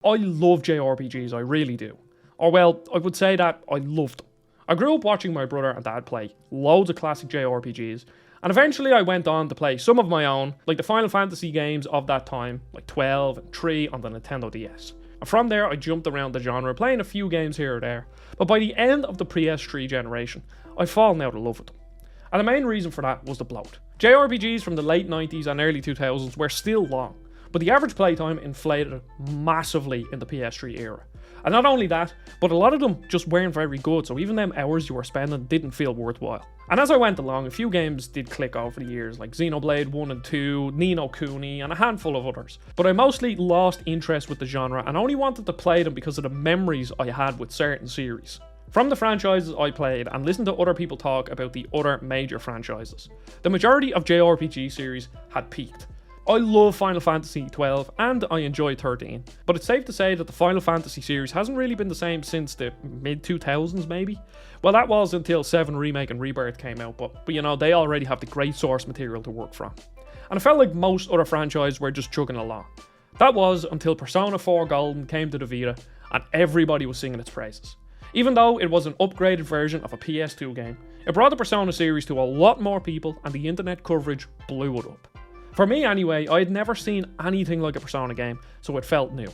I love JRPGs, I really do. Or well, I would say that I loved them. I grew up watching my brother and dad play loads of classic JRPGs, and eventually I went on to play some of my own, like the Final Fantasy games of that time, like 12 and 3 on the Nintendo DS. And from there I jumped around the genre, playing a few games here or there, but by the end of the PS3 generation, I'd fallen out of love with them. And the main reason for that was the bloat. JRPGs from the late 90s and early 2000s were still long, but the average playtime inflated massively in the PS3 era. And not only that, but a lot of them just weren't very good, so even them hours you were spending didn't feel worthwhile. And as I went along, a few games did click over the years, like Xenoblade 1 and 2, Ni no Kuni, and a handful of others. But I mostly lost interest with the genre and only wanted to play them because of the memories I had with certain series. From the franchises I played and listened to other people talk about the other major franchises, the majority of JRPG series had peaked. I love Final Fantasy 12 and I enjoy 13, but it's safe to say that the Final Fantasy series hasn't really been the same since the mid-2000s maybe? Well, that was until 7 Remake and Rebirth came out, but you know, they already have the great source material to work from. And it felt like most other franchises were just chugging along. That was until Persona 4 Golden came to the Vita and everybody was singing its praises. Even though it was an upgraded version of a PS2 game, it brought the Persona series to a lot more people and the internet coverage blew it up. For me anyway, I had never seen anything like a Persona game, so it felt new.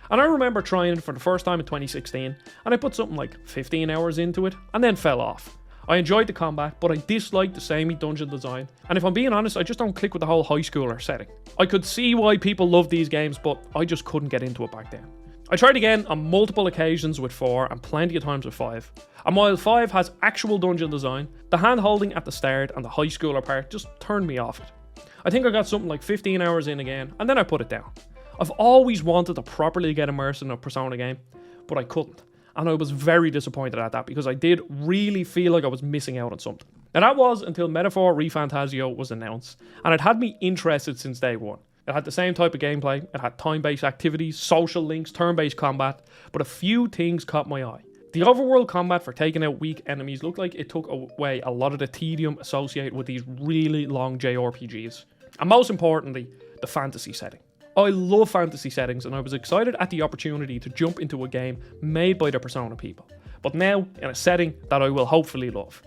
And I remember trying it for the first time in 2016, and I put something like 15 hours into it, and then fell off. I enjoyed the combat, but I disliked the samey dungeon design, and if I'm being honest, I just don't click with the whole high schooler setting. I could see why people love these games, but I just couldn't get into it back then. I tried again on multiple occasions with 4 and plenty of times with 5. And while 5 has actual dungeon design, the hand holding at the start and the high schooler part just turned me off it. I think I got something like 15 hours in again, and then I put it down. I've always wanted to properly get immersed in a Persona game, but I couldn't. And I was very disappointed at that because I did really feel like I was missing out on something. And that was until Metaphor Re Fantasia was announced, and it had me interested since day one. It had the same type of gameplay, it had time-based activities, social links, turn-based combat, but a few things caught my eye. The overworld combat for taking out weak enemies looked like it took away a lot of the tedium associated with these really long JRPGs. And most importantly, the fantasy setting. I love fantasy settings and I was excited at the opportunity to jump into a game made by the Persona people, but now in a setting that I will hopefully love.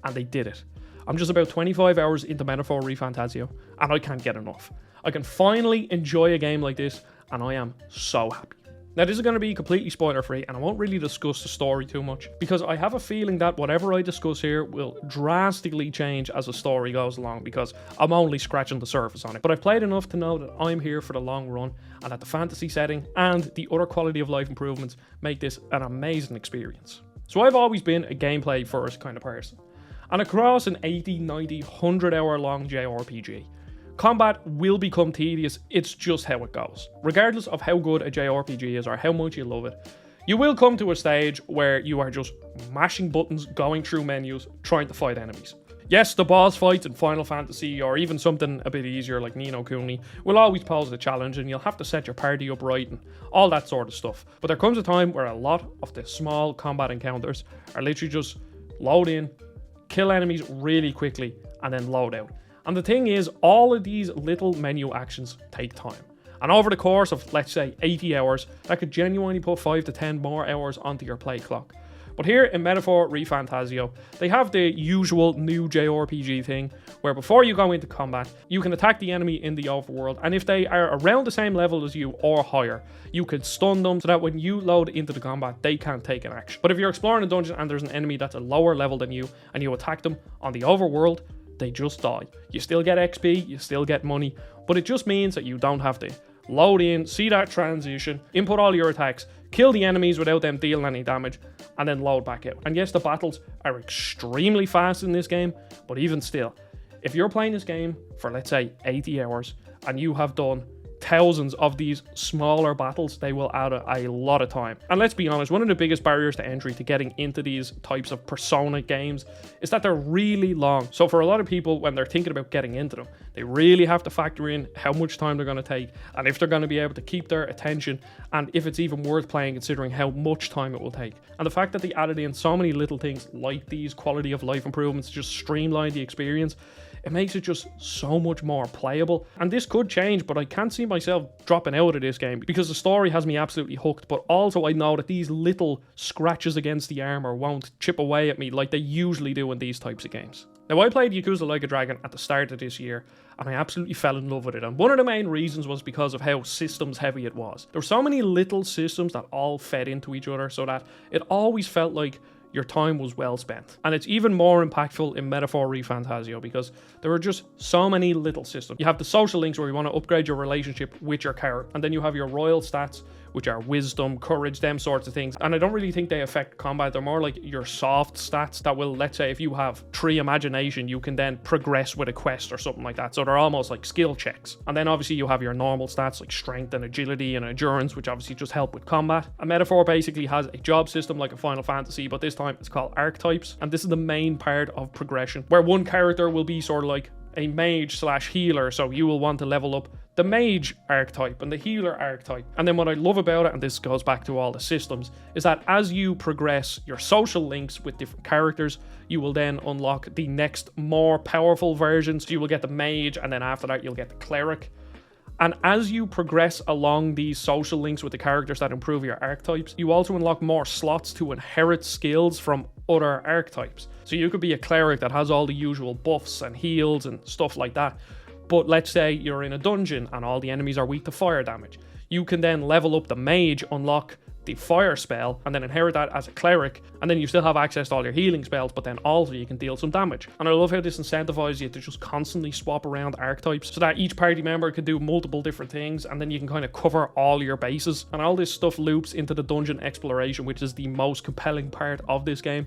And they did it. I'm just about 25 hours into Metaphor Re Fantasia and I can't get enough. I can finally enjoy a game like this and I am so happy. Now this is going to be completely spoiler free and I won't really discuss the story too much because I have a feeling that whatever I discuss here will drastically change as the story goes along because I'm only scratching the surface on it. But I've played enough to know that I'm here for the long run and that the fantasy setting and the other quality of life improvements make this an amazing experience. So I've always been a gameplay first kind of person. And across an 80, 90, 100 hour long JRPG, combat will become tedious, it's just how it goes. Regardless of how good a JRPG is or how much you love it, you will come to a stage where you are just mashing buttons, going through menus, trying to fight enemies. Yes, the boss fights in Final Fantasy or even something a bit easier like Ni no Kuni will always pose a challenge and you'll have to set your party up right and all that sort of stuff. But there comes a time where a lot of the small combat encounters are literally just load in, kill enemies really quickly, and then load out. And the thing is, all of these little menu actions take time. And over the course of, let's say, 80 hours, that could genuinely put 5 to 10 more hours onto your play clock. But here in Metaphor Re Fantasio, they have the usual new JRPG thing, where before you go into combat, you can attack the enemy in the overworld, and if they are around the same level as you or higher, you can stun them so that when you load into the combat, they can't take an action. But if you're exploring a dungeon and there's an enemy that's a lower level than you, and you attack them on the overworld, they just die. You still get XP, you still get money, but it just means that you don't have to load in, see that transition, input all your attacks, kill the enemies without them dealing any damage, and then load back out. And yes, the battles are extremely fast in this game, but even still, if you're playing this game for, let's say, 80 hours, and you have done thousands of these smaller battles, they will add a lot of time. And let's be honest, one of the biggest barriers to entry to getting into these types of Persona games is that they're really long. So for a lot of people, when they're thinking about getting into them, they really have to factor in how much time they're going to take and if they're going to be able to keep their attention and if it's even worth playing considering how much time it will take. And the fact that they added in so many little things like these quality of life improvements to just streamline the experience it makes it just so much more playable. And this could change, but I can't see myself dropping out of this game because the story has me absolutely hooked, but also I know that these little scratches against the armor won't chip away at me like they usually do in these types of games. Now, I played Yakuza Like a Dragon at the start of this year, and I absolutely fell in love with it. And one of the main reasons was because of how systems heavy it was. There were so many little systems that all fed into each other so that it always felt like your time was well spent. And it's even more impactful in Metaphor Re Fantasia because there are just so many little systems. You have the social links where you want to upgrade your relationship with your character, and then you have your royal stats, which are wisdom, courage, them sorts of things. And I don't really think they affect combat. They're more like your soft stats that will, let's say if you have 3 imagination, you can then progress with a quest or something like that. So they're almost like skill checks. And then obviously you have your normal stats like strength and agility and endurance, which obviously just help with combat. A Metaphor basically has a job system like a Final Fantasy, but this time it's called archetypes. And this is the main part of progression, where one character will be sort of like a mage slash healer, so you will want to level up the mage archetype and the healer archetype. And then what I love about it, and this goes back to all the systems, is that as you progress your social links with different characters, you will then unlock the next more powerful versions. So you will get the mage, and then after that you'll get the cleric. And as you progress along these social links with the characters that improve your archetypes, you also unlock more slots to inherit skills from other archetypes. So you could be a cleric that has all the usual buffs and heals and stuff like that. But let's say you're in a dungeon and all the enemies are weak to fire damage. You can then level up the mage, unlock the fire spell, and then inherit that as a cleric, and then you still have access to all your healing spells, but then also you can deal some damage. And I love how this incentivizes you to just constantly swap around archetypes so that each party member can do multiple different things, and then you can kind of cover all your bases. And all this stuff loops into the dungeon exploration, which is the most compelling part of this game.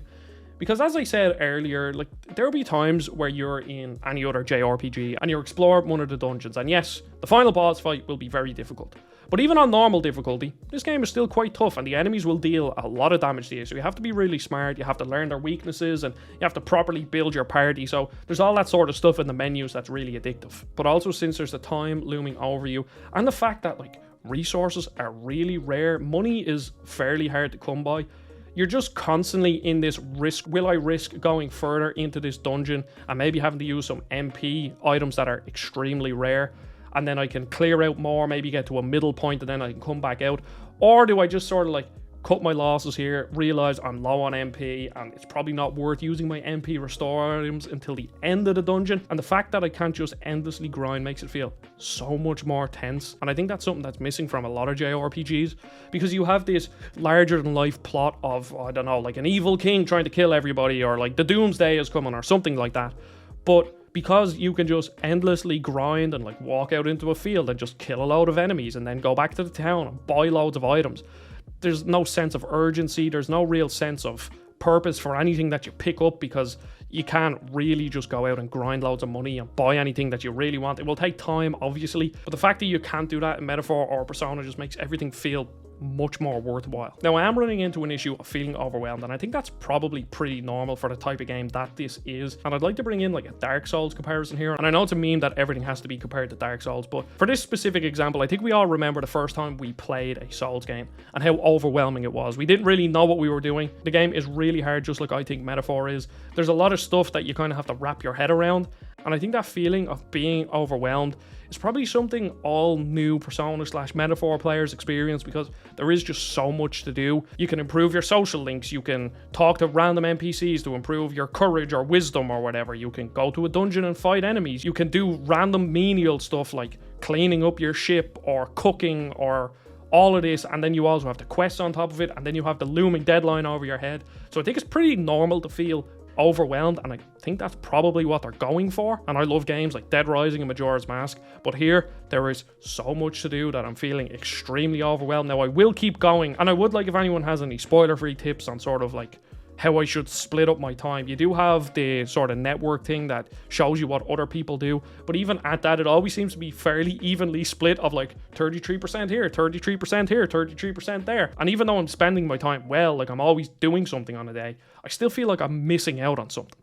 Because as I said earlier, like there'll be times where you're in any other JRPG and you explore one of the dungeons, and yes, the final boss fight will be very difficult. But even on normal difficulty, this game is still quite tough, and the enemies will deal a lot of damage to you. So you have to be really smart, you have to learn their weaknesses, and you have to properly build your party. So there's all that sort of stuff in the menus that's really addictive. But also, since there's the time looming over you, and the fact that like resources are really rare, money is fairly hard to come by, you're just constantly in this risk. Will I risk going further into this dungeon and maybe having to use some MP items that are extremely rare, and then I can clear out more, maybe get to a middle point and then I can come back out? Or do I just sort of like cut my losses here, realize I'm low on MP and it's probably not worth using my MP restore items until the end of the dungeon? And the fact that I can't just endlessly grind makes it feel so much more tense. And I think that's something that's missing from a lot of JRPGs, because you have this larger than life plot of, I don't know, like an evil king trying to kill everybody, or like the doomsday is coming or something like that. But because you can just endlessly grind and like walk out into a field and just kill a load of enemies and then go back to the town and buy loads of items, there's no sense of urgency, there's no real sense of purpose for anything that you pick up, because you can't really just go out and grind loads of money and buy anything that you really want. It will take time, obviously, but the fact that you can't do that in Metaphor or Persona just makes everything feel much more worthwhile. Now, I am running into an issue of feeling overwhelmed, and I think that's probably pretty normal for the type of game that this is. And I'd like to bring in like a Dark Souls comparison here. And I know it's a meme that everything has to be compared to Dark Souls, but for this specific example, I think we all remember the first time we played a Souls game and how overwhelming it was. We didn't really know what we were doing. The game is really hard, just like I think Metaphor is. There's a lot of stuff that you kind of have to wrap your head around, and I think that feeling of being overwhelmed is probably something all new Persona / Metaphor players experience, because there is just so much to do. You can improve your social links, you can talk to random NPCs to improve your courage or wisdom or whatever, you can go to a dungeon and fight enemies, you can do random menial stuff like cleaning up your ship or cooking or all of this, and then you also have the quests on top of it, and then you have the looming deadline over your head. So I think it's pretty normal to feel overwhelmed, and I think that's probably what they're going for. And I love games like Dead Rising and Majora's Mask, but here there is so much to do that I'm feeling extremely overwhelmed. Now, I will keep going, and I would like if anyone has any spoiler-free tips on sort of like how I should split up my time. You do have the sort of network thing that shows you what other people do, but even at that, it always seems to be fairly evenly split of like 33% here, 33% here, 33% there. And even though I'm spending my time well, like I'm always doing something on a day, I still feel like I'm missing out on something.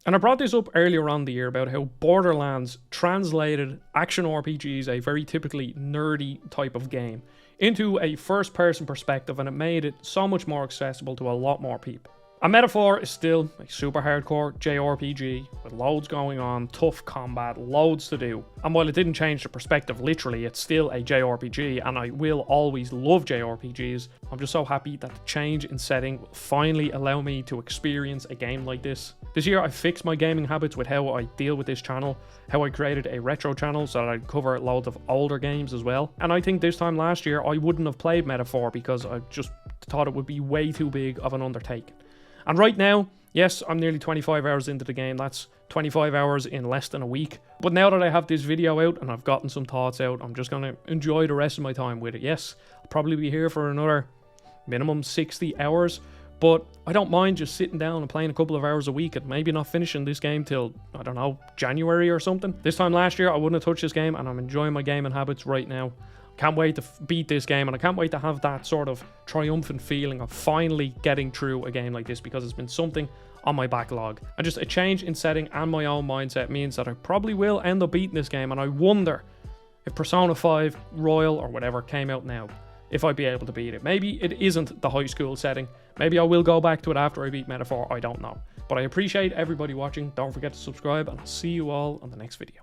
And I brought this up earlier on the year about how Borderlands translated action RPGs, a very typically nerdy type of game, into a first-person perspective, and it made it so much more accessible to a lot more people. And Metaphor is still a super hardcore JRPG with loads going on, tough combat, loads to do. And while it didn't change the perspective literally, it's still a JRPG, and I will always love JRPGs. I'm just so happy that the change in setting will finally allow me to experience a game like this. This year I fixed my gaming habits with how I deal with this channel, how I created a retro channel so that I'd cover loads of older games as well. And I think this time last year I wouldn't have played Metaphor because I just thought it would be way too big of an undertaking. And right now, yes, I'm nearly 25 hours into the game. That's 25 hours in less than a week. But now that I have this video out and I've gotten some thoughts out, I'm just going to enjoy the rest of my time with it. Yes, I'll probably be here for another minimum 60 hours. But I don't mind just sitting down and playing a couple of hours a week and maybe not finishing this game till, I don't know, January or something. This time last year, I wouldn't have touched this game, and I'm enjoying my gaming habits right now. Can't wait to beat this game, and I can't wait to have that sort of triumphant feeling of finally getting through a game like this, because it's been something on my backlog. And just a change in setting and my own mindset means that I probably will end up beating this game, and I wonder if Persona 5 Royal or whatever came out now, if I'd be able to beat it. Maybe it isn't the high school setting. Maybe I will go back to it after I beat Metaphor. I don't know. But I appreciate everybody watching. Don't forget to subscribe, and I'll see you all on the next video.